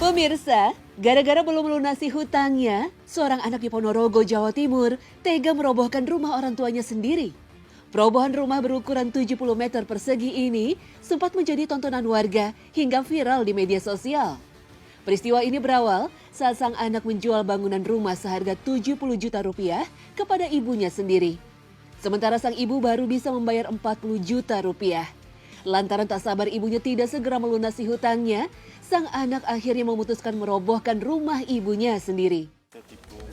Pemirsa, gara-gara belum melunasi hutangnya, seorang anak di Ponorogo, Jawa Timur tega merobohkan rumah orang tuanya sendiri. Perobohan rumah berukuran 70 meter persegi ini sempat menjadi tontonan warga hingga viral di media sosial. Peristiwa ini berawal saat sang anak menjual bangunan rumah seharga 70 juta rupiah kepada ibunya sendiri. Sementara sang ibu baru bisa membayar 40 juta rupiah. Lantaran tak sabar ibunya tidak segera melunasi hutangnya, sang anak akhirnya memutuskan merobohkan rumah ibunya sendiri.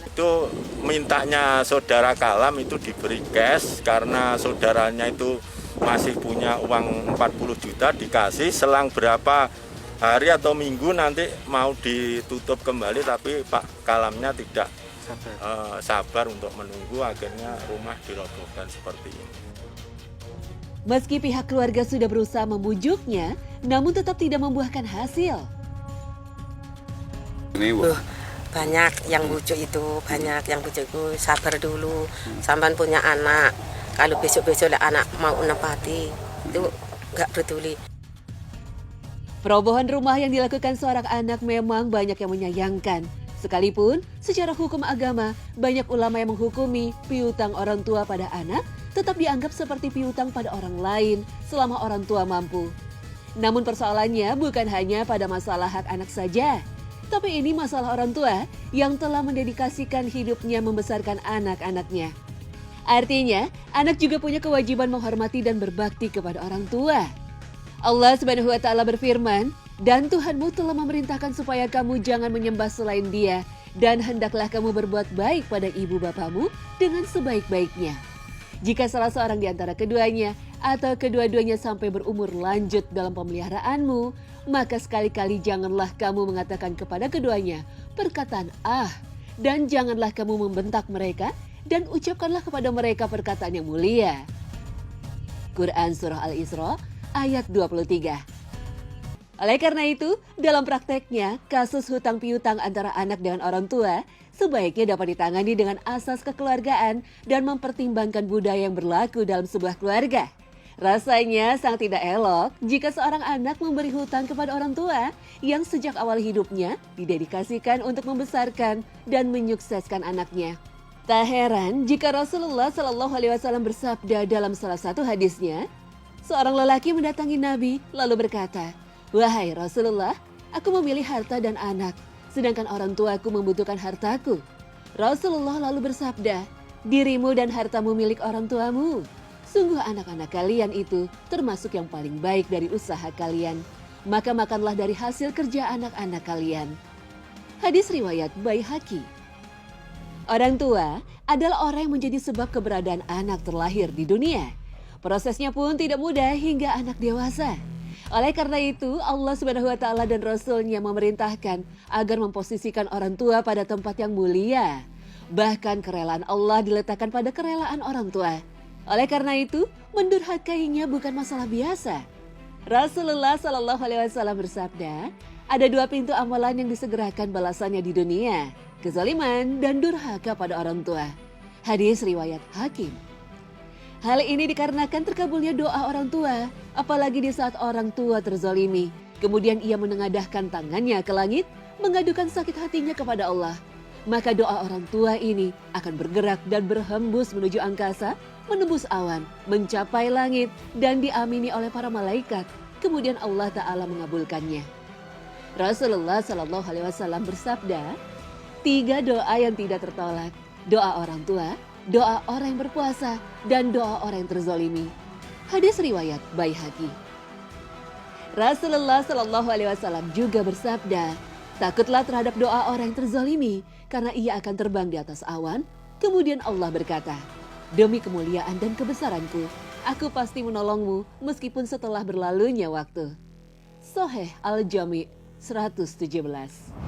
Itu mintanya saudara Kalam itu diberi cash karena saudaranya itu masih punya uang 40 juta dikasih, selang berapa hari atau minggu nanti mau ditutup kembali, tapi Pak Kalamnya tidak sabar untuk menunggu, akhirnya rumah dirobohkan seperti ini. Meski pihak keluarga sudah berusaha membujuknya, namun tetap tidak membuahkan hasil. Banyak yang bujuk itu, sabar dulu, sampan punya anak. Kalau besok-besok anak mau nempati, itu nggak peduli. Perobohan rumah yang dilakukan seorang anak memang banyak yang menyayangkan. Sekalipun secara hukum agama, banyak ulama yang menghukumi piutang orang tua pada anak tetap dianggap seperti piutang pada orang lain selama orang tua mampu. Namun persoalannya bukan hanya pada masalah hak anak saja, tapi ini masalah orang tua yang telah mendedikasikan hidupnya membesarkan anak-anaknya. Artinya, anak juga punya kewajiban menghormati dan berbakti kepada orang tua. Allah Subhanahu wa Ta'ala berfirman, "Dan Tuhanmu telah memerintahkan supaya kamu jangan menyembah selain Dia, dan hendaklah kamu berbuat baik pada ibu bapamu dengan sebaik-baiknya." Jika salah seorang di antara keduanya atau kedua-duanya sampai berumur lanjut dalam pemeliharaanmu, maka sekali-kali janganlah kamu mengatakan kepada keduanya perkataan "ah", dan janganlah kamu membentak mereka dan ucapkanlah kepada mereka perkataan yang mulia. Quran Surah Al-Isra ayat 23. Oleh karena itu, dalam prakteknya, kasus hutang piutang antara anak dengan orang tua sebaiknya dapat ditangani dengan asas kekeluargaan dan mempertimbangkan budaya yang berlaku dalam sebuah keluarga. Rasanya sangat tidak elok jika seorang anak memberi hutang kepada orang tua yang sejak awal hidupnya didedikasikan untuk membesarkan dan menyukseskan anaknya. Tak heran jika Rasulullah SAW bersabda dalam salah satu hadisnya, seorang lelaki mendatangi Nabi lalu berkata, "Wahai Rasulullah, aku memilih harta dan anak, sedangkan orang tuaku membutuhkan hartaku." Rasulullah lalu bersabda, "Dirimu dan hartamu milik orang tuamu. Sungguh anak-anak kalian itu termasuk yang paling baik dari usaha kalian. Maka makanlah dari hasil kerja anak-anak kalian." Hadis riwayat Baihaqi. Orang tua adalah orang yang menjadi sebab keberadaan anak terlahir di dunia. Prosesnya pun tidak mudah hingga anak dewasa. Oleh karena itu, Allah Subhanahu wa Ta'ala dan Rasul-Nya memerintahkan agar memposisikan orang tua pada tempat yang mulia. Bahkan kerelaan Allah diletakkan pada kerelaan orang tua. Oleh karena itu, mendurhakainya bukan masalah biasa. Rasulullah SAW bersabda, ada dua pintu amalan yang disegerakan balasannya di dunia, kezaliman dan durhaka pada orang tua. Hadis riwayat Hakim. Hal ini dikarenakan terkabulnya doa orang tua, apalagi di saat orang tua terzalimi. Kemudian ia menengadahkan tangannya ke langit, mengadukan sakit hatinya kepada Allah. Maka doa orang tua ini akan bergerak dan berhembus menuju angkasa, menembus awan, mencapai langit, dan diamini oleh para malaikat. Kemudian Allah Ta'ala mengabulkannya. Rasulullah SAW bersabda, 3 doa yang tidak tertolak, doa orang tua, doa orang yang berpuasa, dan doa orang yang terzalimi. Hadis riwayat Baihaqi. Rasulullah SAW juga bersabda, takutlah terhadap doa orang yang terzalimi, karena ia akan terbang di atas awan. Kemudian Allah berkata, demi kemuliaan dan kebesaranku, aku pasti menolongmu meskipun setelah berlalunya waktu. Sahih Al-Jami' 117.